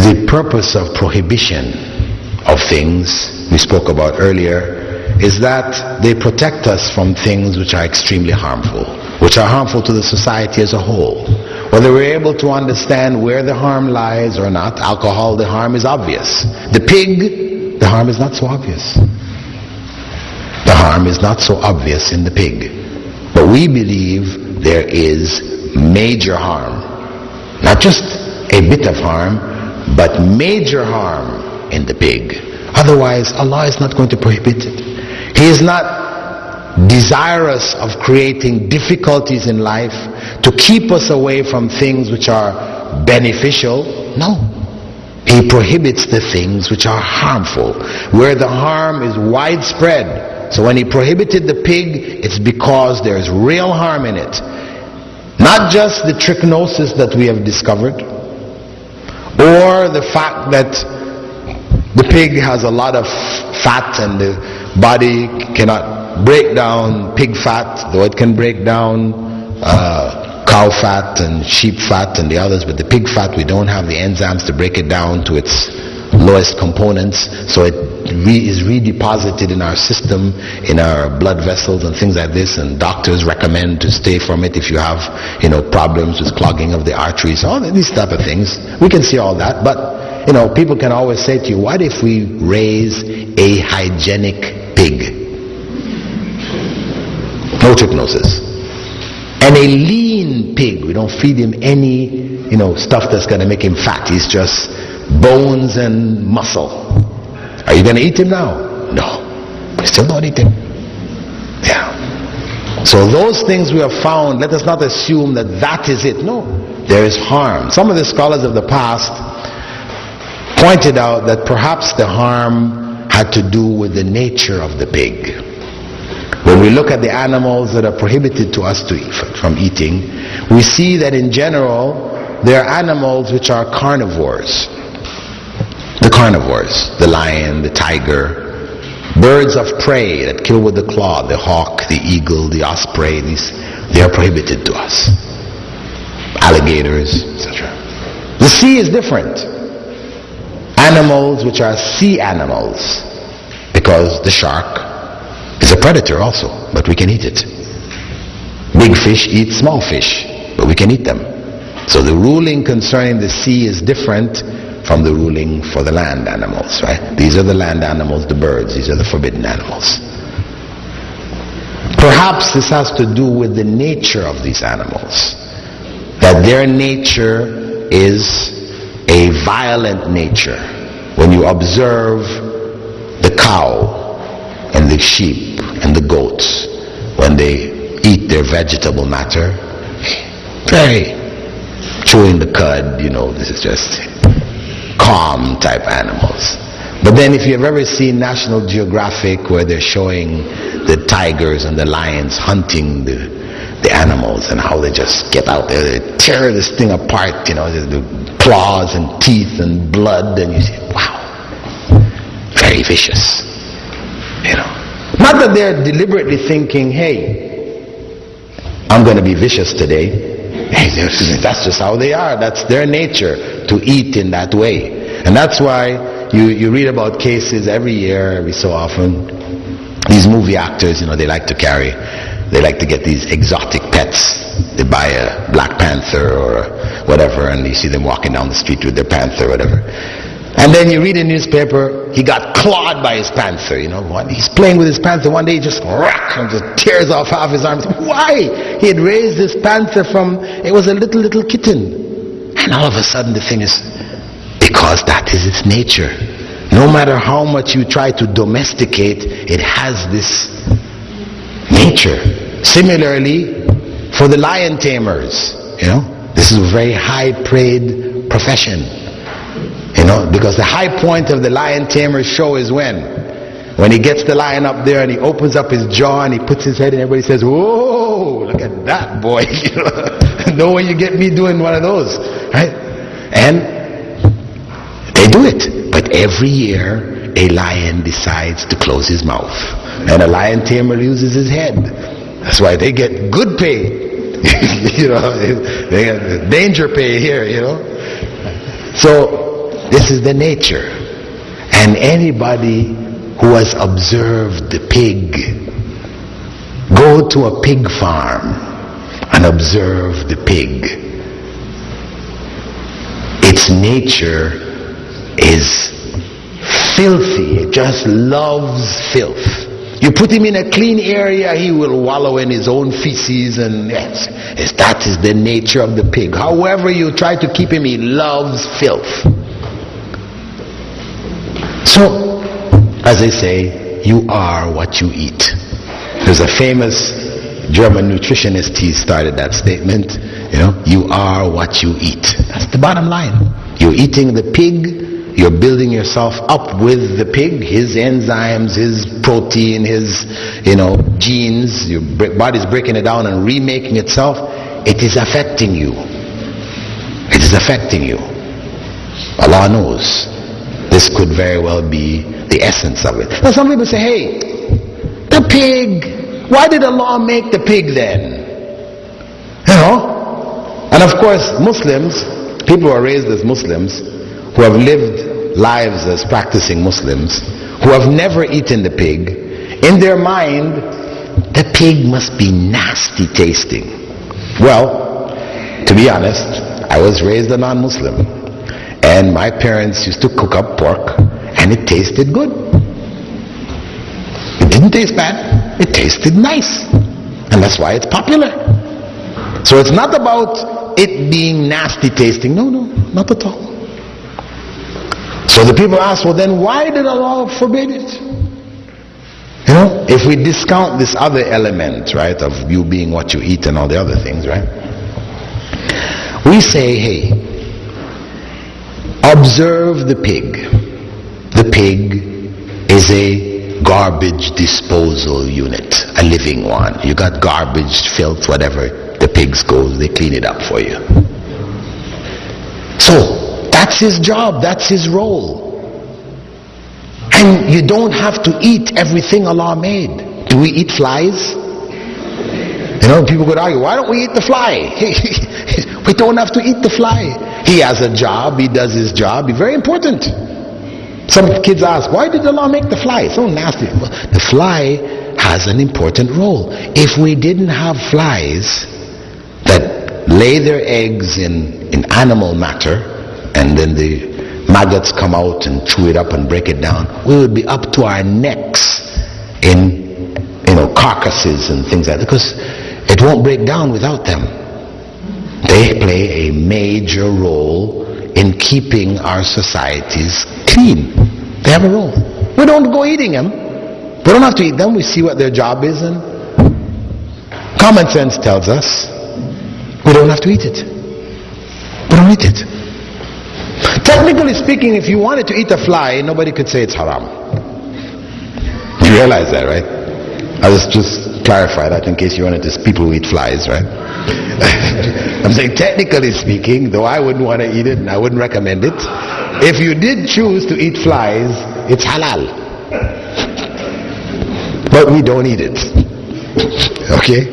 The purpose of prohibition of things we spoke about earlier is that they protect us from things which are extremely harmful, which are harmful to the society as a whole. Whether we're able to understand where the harm lies or not, alcohol, the harm is obvious. The pig, the harm is not so obvious. The harm is not so obvious in the pig. But we believe there is major harm. Not just a bit of harm, but major harm in the pig. Otherwise, Allah is not going to prohibit it. He is not desirous of creating difficulties in life to keep us away from things which are beneficial. No. He prohibits the things which are harmful, where the harm is widespread. So when he prohibited the pig, it's because there's real harm in it. Not just the trichinosis that we have discovered, or the fact that the pig has a lot of fat and the body cannot break down pig fat, though it can break down cow fat and sheep fat and the others, but the pig fat, we don't have the enzymes to break it down to its lowest components, so it is redeposited in our system, in our blood vessels and things like this, and doctors recommend to stay from it if you have, problems with clogging of the arteries, all these type of things. We can see all that, but people can always say to you, what if we raise a hygienic pig? No trichinosis. And a lean pig, we don't feed him any, stuff that's going to make him fat. He's just bones and muscle. Are you going to eat him now? No. We still don't eat him. Yeah. So those things we have found, let us not assume that that is it. No. There is harm. Some of the scholars of the past pointed out that perhaps the harm had to do with the nature of the pig. When we look at the animals that are prohibited to us to eat, from eating, we see that in general there are animals which are carnivores. The carnivores, the lion, the tiger, birds of prey that kill with the claw, the hawk, the eagle, the osprey, they are prohibited to us. Alligators, etc. The sea is different. Animals which are sea animals, because the shark is a predator also, but we can eat it. Big fish eat small fish, but we can eat them. So the ruling concerning the sea is different from the ruling for the land animals, right? These are the land animals, the birds, these are the forbidden animals. Perhaps this has to do with the nature of these animals, that their nature is a violent nature. When you observe the cow and the sheep and the goats, when they eat their vegetable matter, very chewing the cud, this is just calm type animals. But then if you've ever seen National Geographic where they're showing the tigers and the lions hunting the animals and how they just get out there, they tear this thing apart, the claws and teeth and blood, and you say, wow, very vicious. Not that they're deliberately thinking, hey, I'm going to be vicious today. Hey, that's just how they are. That's their nature, to eat in that way. And that's why you read about cases every year, every so often. These movie actors, they like to get these exotic pets. They buy a Black Panther or whatever, and you see them walking down the street with their panther or whatever. And then you read in the newspaper, he got clawed by his panther. He's playing with his panther. One day he just tears off half his arms. Why? He had raised this panther it was a little kitten. And all of a sudden the thing is, because that is its nature. No matter how much you try to domesticate, it has this nature. Similarly, for the lion tamers, this is a very high-paid profession. Because the high point of the lion tamer show is when he gets the lion up there and he opens up his jaw and he puts his head and everybody says, whoa, look at that boy. No way you get me doing one of those, right? And they do it. But every year a lion decides to close his mouth and a lion tamer loses his head. That's why they get good pay. They get danger pay here, So this is the nature. And anybody who has observed the pig, go to a pig farm and observe the pig. Its nature is filthy. It just loves filth. You put him in a clean area, he will wallow in his own feces, and yes, that is the nature of the pig. However you try to keep him, he loves filth. So, as they say, you are what you eat. There's a famous German nutritionist, he started that statement, you are what you eat. That's the bottom line. You're eating the pig, you're building yourself up with the pig, his enzymes, his protein, his genes. Your body's breaking it down and remaking itself. It is affecting you. It is affecting you. Allah knows. This could very well be the essence of it. Now some people say, hey, the pig, why did Allah make the pig then? And of course Muslims, people who are raised as Muslims, who have lived lives as practicing Muslims, who have never eaten the pig, in their mind, the pig must be nasty tasting. Well, to be honest, I was raised a non-Muslim, and my parents used to cook up pork, and it tasted good. It didn't taste bad, it tasted nice, and that's why it's popular. So it's not about it being nasty tasting. No, not at all. So the people ask, well then why did Allah forbid it? If we discount this other element, right, of you being what you eat and all the other things, right? We say, hey, observe the pig. The pig is a garbage disposal unit, a living one. You got garbage, filth, whatever, the pigs go, they clean it up for you. So, that's his job, that's his role. And you don't have to eat everything Allah made. Do we eat flies? People could argue, why don't we eat the fly? We don't have to eat the fly. He has a job, he does his job, he's very important. Some kids ask, why did Allah make the fly? It's so nasty. The fly has an important role. If we didn't have flies that lay their eggs in animal matter, and then the maggots come out and chew it up and break it down, we would be up to our necks in carcasses and things like that, because it won't break down without them. They play a major role in keeping our societies clean. They have a role. We don't go eating them. We don't have to eat them. We see what their job is, and common sense tells us we don't have to eat it. We don't eat it. Technically speaking, if you wanted to eat a fly, nobody could say it's haram. You realize that, right? I'll just clarify that in case you wanted to people who eat flies, right? I'm saying technically speaking, though I wouldn't want to eat it and I wouldn't recommend it, if you did choose to eat flies, it's halal. But we don't eat it. Okay?